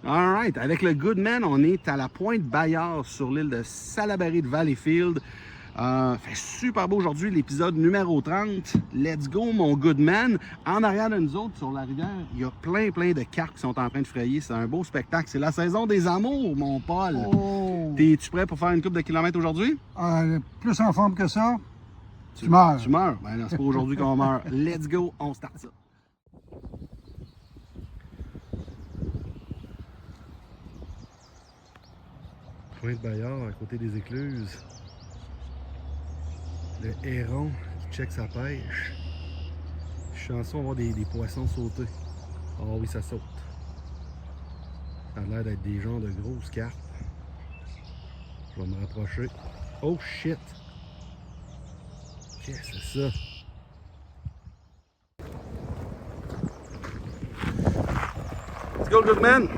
All right. Avec le Goodman, on est à la pointe Bayard sur l'île de Salaberry de Valleyfield. Fait super beau aujourd'hui, l'épisode numéro 30. Let's go, mon Goodman. En arrière de nous autres, sur la rivière, il y a plein de carpes qui sont en train de frayer. C'est un beau spectacle. C'est la saison des amours, mon Paul. Oh. Es-tu prêt pour faire une couple de kilomètres aujourd'hui? Plus en forme que ça, tu meurs. Tu meurs? Ben non, c'est pas aujourd'hui qu'on meurt. Let's go, on start ça. Pointe Bayard, à côté des écluses. Le héron qui check sa pêche. Je suis chanceux, on va voir des poissons sauter. Ah oui, ça saute. Ça a l'air d'être des genres de grosses carpes. Je vais me rapprocher. Oh shit! Qu'est-ce que c'est ça? Let's go, Goodman!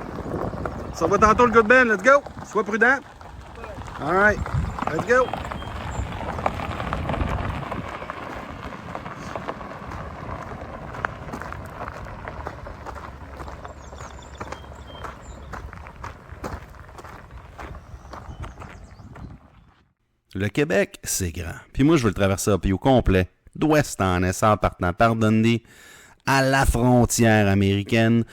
Ça va tantôt le Goodman, let's go! Sois prudent! Alright, let's go! Le Québec, c'est grand. Puis moi, je veux le traverser puis au complet, d'ouest en est, en partant par Dundee à la frontière américaine.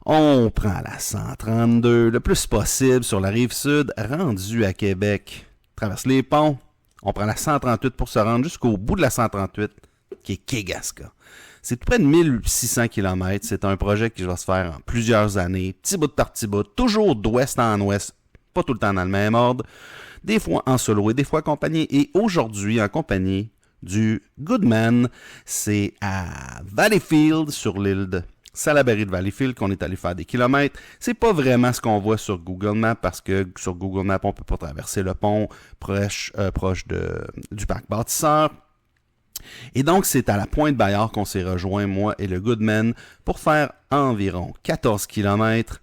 On prend la 132 le plus possible sur la rive sud, rendu à Québec. Traverse les ponts. On prend la 138 pour se rendre jusqu'au bout de la 138, qui est Kegaska. C'est tout près de 1600 km. C'est un projet qui va se faire en plusieurs années, petit bout par petit bout, toujours d'ouest en ouest, pas tout le temps dans le même ordre. Des fois en solo et des fois accompagné. Et aujourd'hui, en compagnie du Goodman, c'est à Valleyfield, sur l'île de Salaberry de Valleyfield, qu'on est allé faire des kilomètres. C'est pas vraiment ce qu'on voit sur Google Maps, parce que sur Google Maps, on peut pas traverser le pont proche du parc bâtisseur. Et donc, c'est à la pointe Bayard qu'on s'est rejoint, moi et le Goodman, pour faire environ 14 km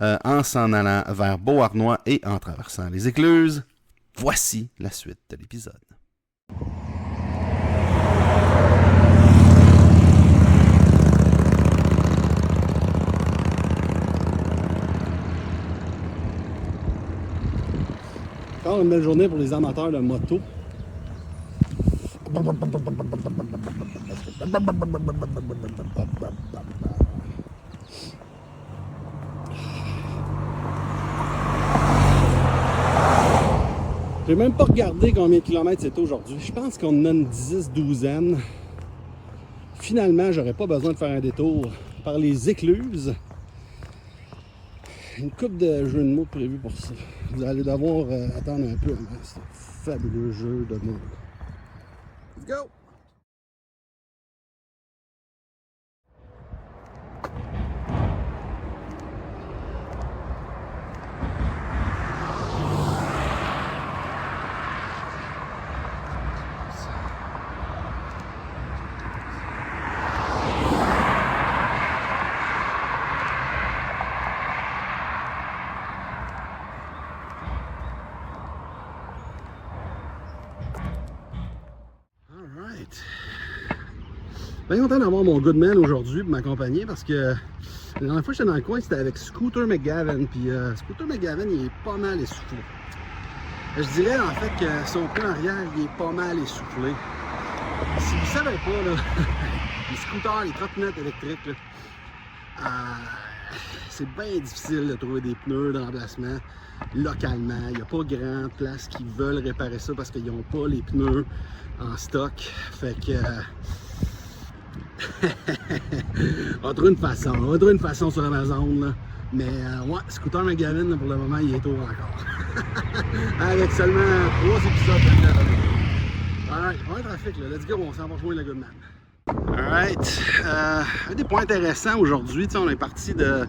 en s'en allant vers Beauharnois et en traversant les écluses. Voici la suite de l'épisode. Encore une belle journée pour les amateurs de moto. J'ai même pas regardé combien de kilomètres c'était aujourd'hui. Je pense qu'on en a une 10-12aine. Finalement, j'aurais pas besoin de faire un détour par les écluses. Une coupe de jeux de mots prévu pour ça. Vous allez devoir attendre un peu avant ce fabuleux jeu de mots. Let's go! Bien content d'avoir mon Goodman aujourd'hui pour m'accompagner, parce que la dernière fois que j'étais dans le coin, c'était avec Scooter McGavin. Puis Scooter McGavin, il est pas mal essoufflé. Je dirais en fait que son pneu arrière, il est pas mal essoufflé. Si vous ne savez pas, là, les scooters, les trottinettes électriques, c'est bien difficile de trouver des pneus de remplacement localement. Il n'y a pas grand place qui veulent réparer ça parce qu'ils n'ont pas les pneus en stock. Fait que on va trouver une façon sur Amazon, là. Mais ouais, Scooter McGavin, là, pour le moment, il est tôt encore. Avec seulement 3 épisodes. Alright, on va trafic là, let's go, on s'en va rejoindre le Goodman. Alright, un des points intéressants aujourd'hui, on est parti de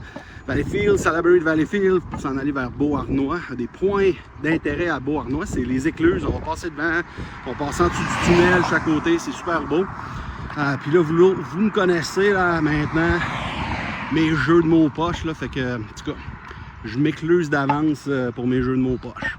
Valleyfield, Salaberry de Valleyfield, pour s'en aller vers Beauharnois. Des points d'intérêt à Beauharnois, c'est les écluses. On va passer devant, on va passer en dessous du tunnel, chaque côté, c'est super beau. Puis là, vous me connaissez là maintenant, mes jeux de mots poche, là, fait que, en tout cas, je m'écluse d'avance pour mes jeux de mots poche.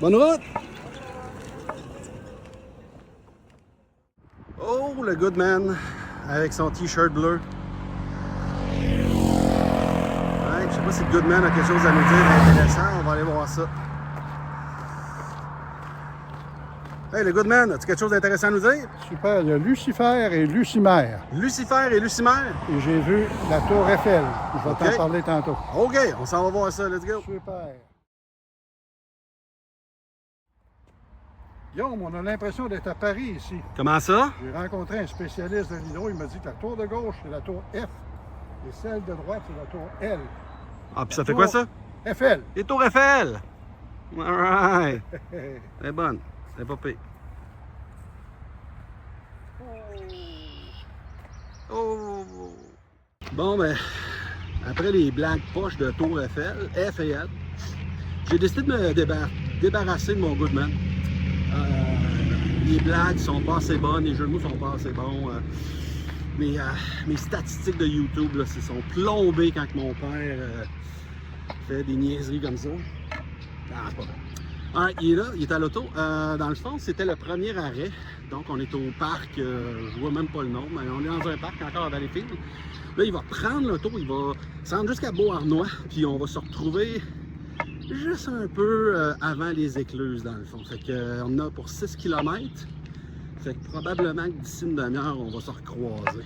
Bonne route! Oh, le Goodman avec son t-shirt bleu. Ouais, je sais pas si le Goodman a quelque chose à nous dire d'intéressant. On va aller voir ça. Hey, le Goodman, as-tu quelque chose d'intéressant à nous dire? Super, il y a Lucifer et Lucimère. Lucifer et Lucimère? Et j'ai vu la tour Eiffel. Je vais OK. t'en parler tantôt. OK, on s'en va voir ça. Let's go! Super. Guillaume, on a l'impression d'être à Paris ici. Comment ça? J'ai rencontré un spécialiste de l'hydro. Il m'a dit que la tour de gauche, c'est la tour F. Et celle de droite, c'est la tour L. Ah, puis ça fait quoi ça? Eiffel. Les tours Eiffel! Alright! C'est bonne. C'est pas pire. Oh! Bon, ben, après les blagues poches de tour Eiffel, F et L, j'ai décidé de me débarrasser de mon Goodman. Les blagues sont pas assez bonnes, les jeux de mots sont pas assez bons. Mes statistiques de YouTube là, se sont plombées quand mon père fait des niaiseries comme ça. Ah, c'est pas vrai. Alright, il est là, il est à l'auto. Dans le fond, c'était le premier arrêt. Donc, on est au parc, je vois même pas le nom, mais on est dans un parc encore à Valleyfield. Là, il va prendre l'auto, il va se rendre jusqu'à Beauharnois, puis on va se retrouver juste un peu avant les écluses, dans le fond. Fait qu'on a pour 6 km. Fait que probablement que d'ici une demi-heure, on va se recroiser.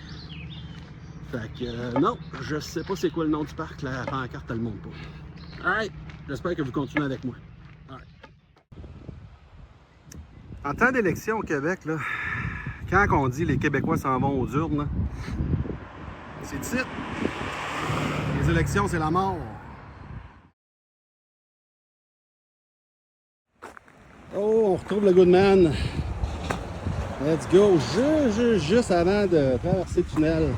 Fait que non, je sais pas c'est quoi le nom du parc, la pancarte, elle le montre pas. Alright, j'espère que vous continuez avec moi. Alright. En temps d'élection au Québec, là, quand on dit les Québécois s'en vont aux urnes, c'est ici. Les élections, c'est la mort. Oh, on retrouve le Goodman. Let's go. Juste avant de traverser le tunnel.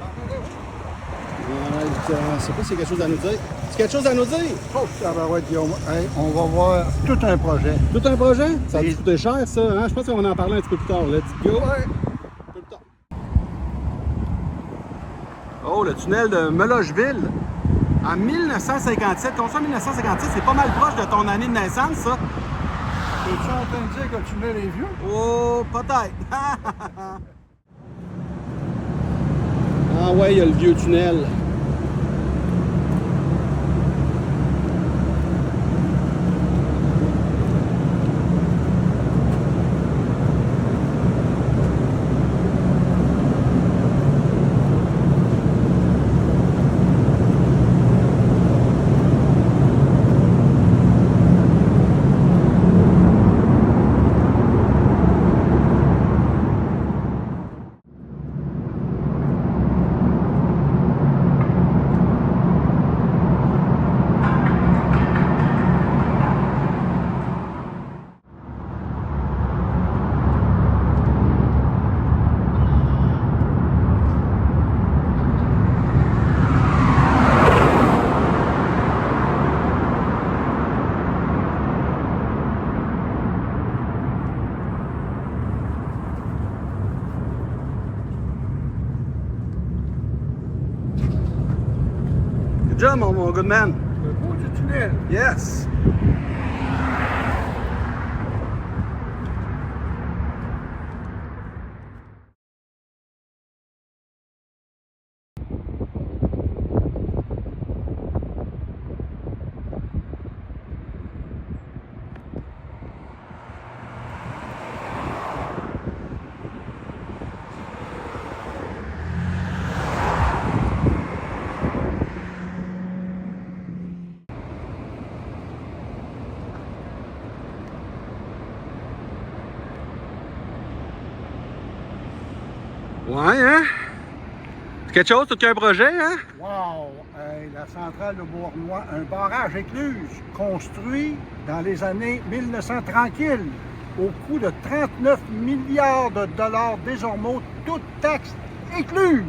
Je sais pas s'il y a quelque chose à nous dire. C'est quelque chose à nous dire? Oh, ça va être Guillaume. Hey, on va voir tout un projet. Tout un projet? Ça a coûté cher, ça. Hein? Je pense qu'on va en parler un petit peu plus tard. Let's go. Ouais. Un peu plus tard. Oh, le tunnel de Melogeville. En 1957. Comme ça, 1957, c'est pas mal proche de ton année de naissance, ça. Es-tu en train de dire que tu mets les vieux? Oh, peut-être. Ah ouais, il y a le vieux tunnel. Good job, mon Goodman. Le bout du tunnel. Yes. Ouais, hein? C'est quelque chose, tout un projet, hein? Wow! Hey, la centrale de Beauharnois, un barrage écluse construit dans les années 1900 tranquilles, au coût de 39 milliards de dollars désormais, toutes taxes incluses.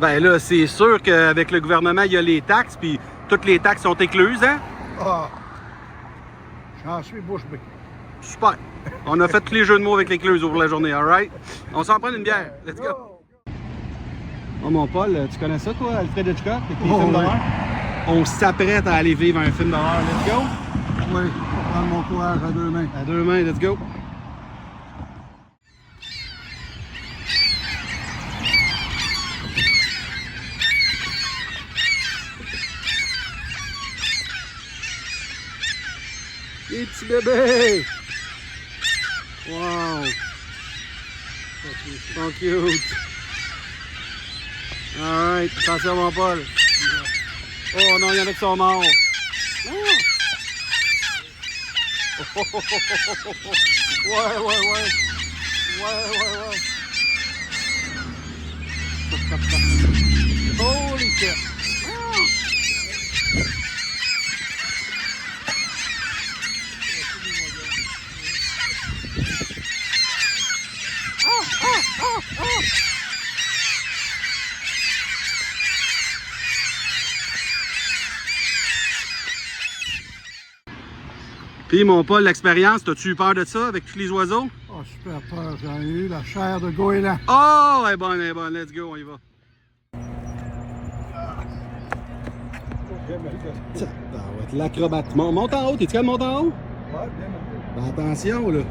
Ben là, c'est sûr qu'avec le gouvernement, il y a les taxes, puis toutes les taxes sont écluses, hein? Ah! J'en suis bouche bée. Super! On a fait tous les jeux de mots avec l'écluse pour la journée, alright? On s'en prend une bière. Let's go! Oh mon Paul, tu connais ça toi, Alfred Hitchcock, avec les films d'horreur? On s'apprête à aller vivre un film d'horreur, let's go? Oui. prendre mon courage à deux mains. À deux mains, let's go. Les petits bébés! Wow! So cute! Alright, attention mon Paul! Oh non, il y en a qui sont morts! Ah. Ouais, ouais, ouais! Ouais, ouais, ouais! Holy shit! Ah. Puis mon Paul, l'expérience, t'as-tu eu peur de ça avec tous les oiseaux? Oh, super peur, j'en ai eu la chair de goéland. Oh, elle est bonne, let's go, on y va. Ça va être l'acrobate. Monte en haut, t'es-tu capable de monter en haut? Ouais, bien monté. Ben, attention là.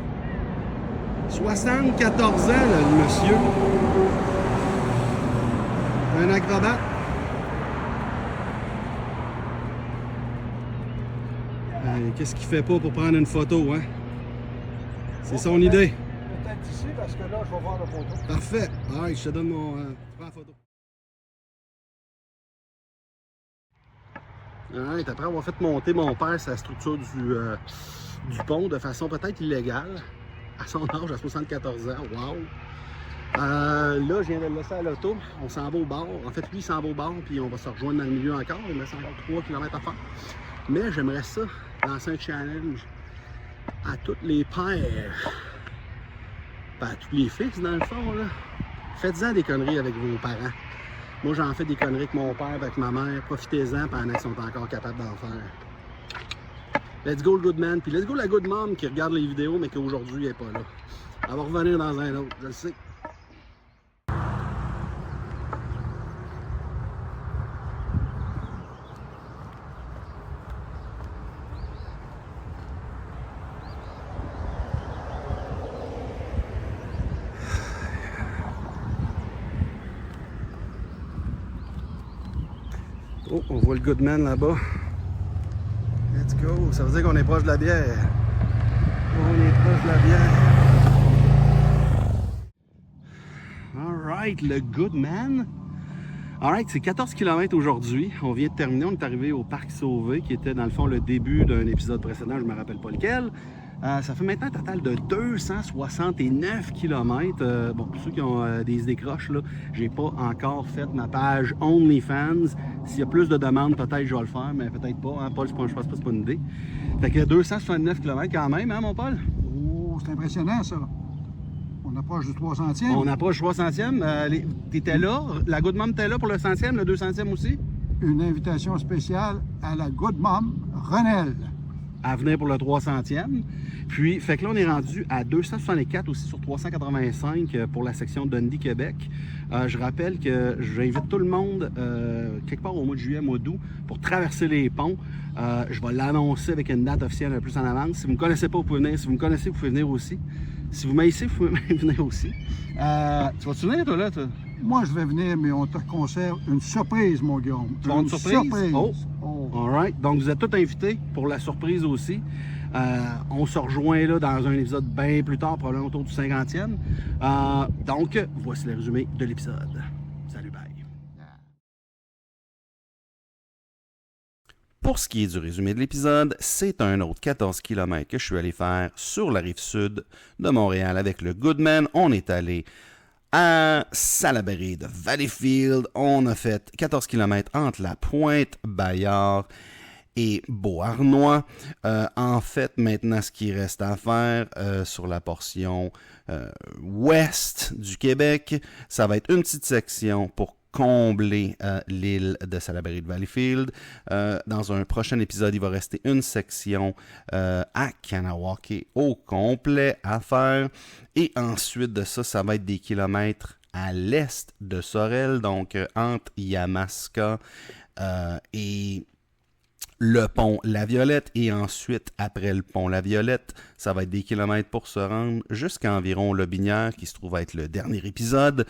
74 ans là, le monsieur. Un acrobate. Qu'est-ce qu'il fait pas pour prendre une photo, hein? C'est son idée. Peut-être ici, parce que là, je vais voir la photo. Parfait. Alright, je te donne mon... prends la photo. Alright, après avoir fait monter mon père sa structure du pont de façon peut-être illégale, à son âge, à 74 ans, wow! Là, je viens de le laisser à l'auto, on s'en va au bar. En fait, lui, il s'en va au bar, puis on va se rejoindre dans le milieu encore. Il me reste encore 3 km à faire. Mais j'aimerais ça, lancer un challenge à tous les pères, ben, à tous les fils, dans le fond, là. Faites-en des conneries avec vos parents. Moi, j'en fais des conneries avec mon père, avec ma mère. Profitez-en pendant qu'ils sont encore capables d'en faire. Let's go le good man, puis let's go la good mom qui regarde les vidéos, mais qui aujourd'hui n'est pas là. Elle va revenir dans un autre, je le sais. Oh, on voit le Goodman là-bas. Let's go. Ça veut dire qu'on est proche de la bière. On est proche de la bière. Alright, le Goodman. Alright, c'est 14 km aujourd'hui. On vient de terminer. On est arrivé au Parc Sauvé, qui était dans le fond le début d'un épisode précédent. Je ne me rappelle pas lequel. Ça fait maintenant un total de 269 km. Bon, pour ceux qui ont des décroches, là, j'ai pas encore fait ma page OnlyFans. S'il y a plus de demandes, peut-être je vais le faire, mais peut-être pas. Hein? Paul, je pense pas que c'est pas une idée. Fait que 269 km quand même, hein, mon Paul? Oh, c'est impressionnant, ça. On approche du 300e. On approche du 300e. T'étais là? La Good Mom était là pour le 100e, le 200e aussi? Une invitation spéciale à la Good Mom, Renelle. À venir pour le 300e. Puis, fait que là, on est rendu à 264 aussi sur 385 pour la section Dundee, Québec. Je rappelle que j'invite tout le monde, quelque part au mois de juillet, mois d'août, pour traverser les ponts. Je vais l'annoncer avec une date officielle un peu plus en avance. Si vous ne me connaissez pas, vous pouvez venir. Si vous me connaissez, vous pouvez venir aussi. Si vous m'haïssez, vous pouvez venir aussi. Tu vas-tu venir, toi, là? Toi? Moi, je vais venir, mais on te conserve une surprise, mon Guillaume. Tu vas avoir une surprise? Oh. All right. Donc, vous êtes tous invités pour la surprise aussi. On se rejoint là dans un épisode bien plus tard, probablement autour du 50e. Donc, voici le résumé de l'épisode. Salut, bye. Pour ce qui est du résumé de l'épisode, c'est un autre 14 km que je suis allé faire sur la rive sud de Montréal avec le Goodman. On est allé à Salaberry de Valleyfield. On a fait 14 km entre la Pointe-Bayard et Beauharnois. En fait, maintenant, ce qui reste à faire sur la portion ouest du Québec, ça va être une petite section pour combler l'île de Salaberry de Valleyfield. Dans un prochain épisode, il va rester une section à Kanawake au complet à faire. Et ensuite de ça, ça va être des kilomètres à l'est de Sorel, donc entre Yamaska et le pont La Violette et ensuite, après le pont La Violette, ça va être des kilomètres pour se rendre jusqu'à environ Lobinière, qui se trouve être le dernier épisode.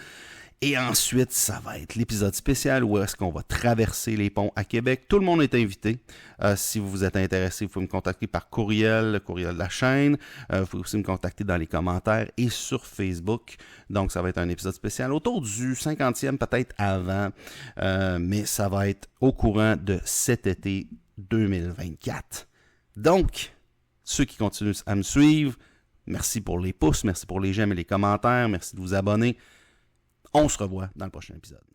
Et ensuite, ça va être l'épisode spécial où est-ce qu'on va traverser les ponts à Québec. Tout le monde est invité. Si vous êtes intéressé, vous pouvez me contacter par courriel, le courriel de la chaîne. Vous pouvez aussi me contacter dans les commentaires et sur Facebook. Donc, ça va être un épisode spécial autour du 50e, peut-être avant. Mais ça va être au courant de cet été 2024. Donc, ceux qui continuent à me suivre, merci pour les pouces, merci pour les j'aime et les commentaires, merci de vous abonner. On se revoit dans le prochain épisode.